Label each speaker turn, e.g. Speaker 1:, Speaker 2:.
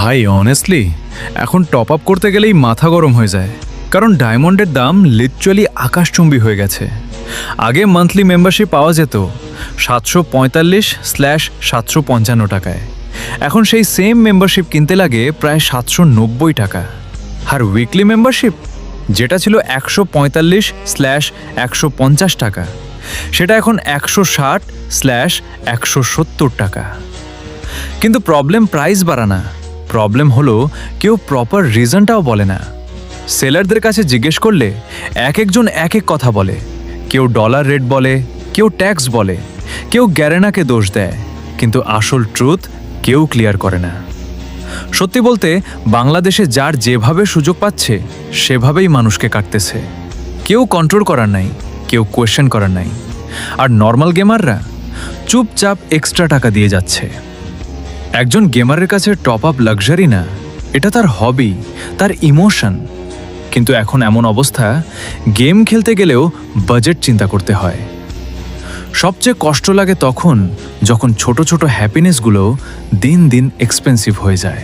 Speaker 1: ভাই অনেস্টলি এখন top up করতে গেলেই মাথা গরম হয়ে যায়, কারণ ডায়মন্ডের দাম লিটারালি আকাশচুম্বী হয়ে গেছে। আগে মান্থলি মেম্বারশিপ পাওয়া যেত 745/755 টাকায়, এখন সেই সেম মেম্বারশিপ কিনতে লাগে প্রায় 790 টাকা। আর উইকলি মেম্বারশিপ যেটা ছিল 145/150 টাকা, সেটা এখন 160/170 টাকা। কিন্তু প্রবলেম প্রাইস বাড়া না, প্রবলেম হলো কেউ প্রপার রিজনটাও বলে না। সেলারদের কাছে জিজ্ঞেস করলে এক একজন এক এক কথা বলে। কেউ ডলার রেট বলে, কেউ ট্যাক্স বলে, কেউ গ্যারেনাকে দোষ দেয়, কিন্তু আসল ট্রুথ কেউ ক্লিয়ার করে না। সত্যি বলতে বাংলাদেশে যার যেভাবে সুযোগ পাচ্ছে সেভাবেই মানুষকে কাটতেছে। কেউ কন্ট্রোল করার নাই, কেউ কোয়েশ্চেন করার নাই। আর নর্মাল গেমাররা চুপচাপ এক্সট্রা টাকা দিয়ে যাচ্ছে। একজন গেমারের কাছে টপ আপ লাক্সারি না, এটা তার হবি, তার ইমোশন। কিন্তু এখন এমন অবস্থা, গেম খেলতে গেলেও বাজেট চিন্তা করতে হয়। সবচেয়ে কষ্ট লাগে তখন যখন ছোট ছোট হ্যাপিনেসগুলো দিন দিন এক্সপেন্সিভ হয়ে যায়।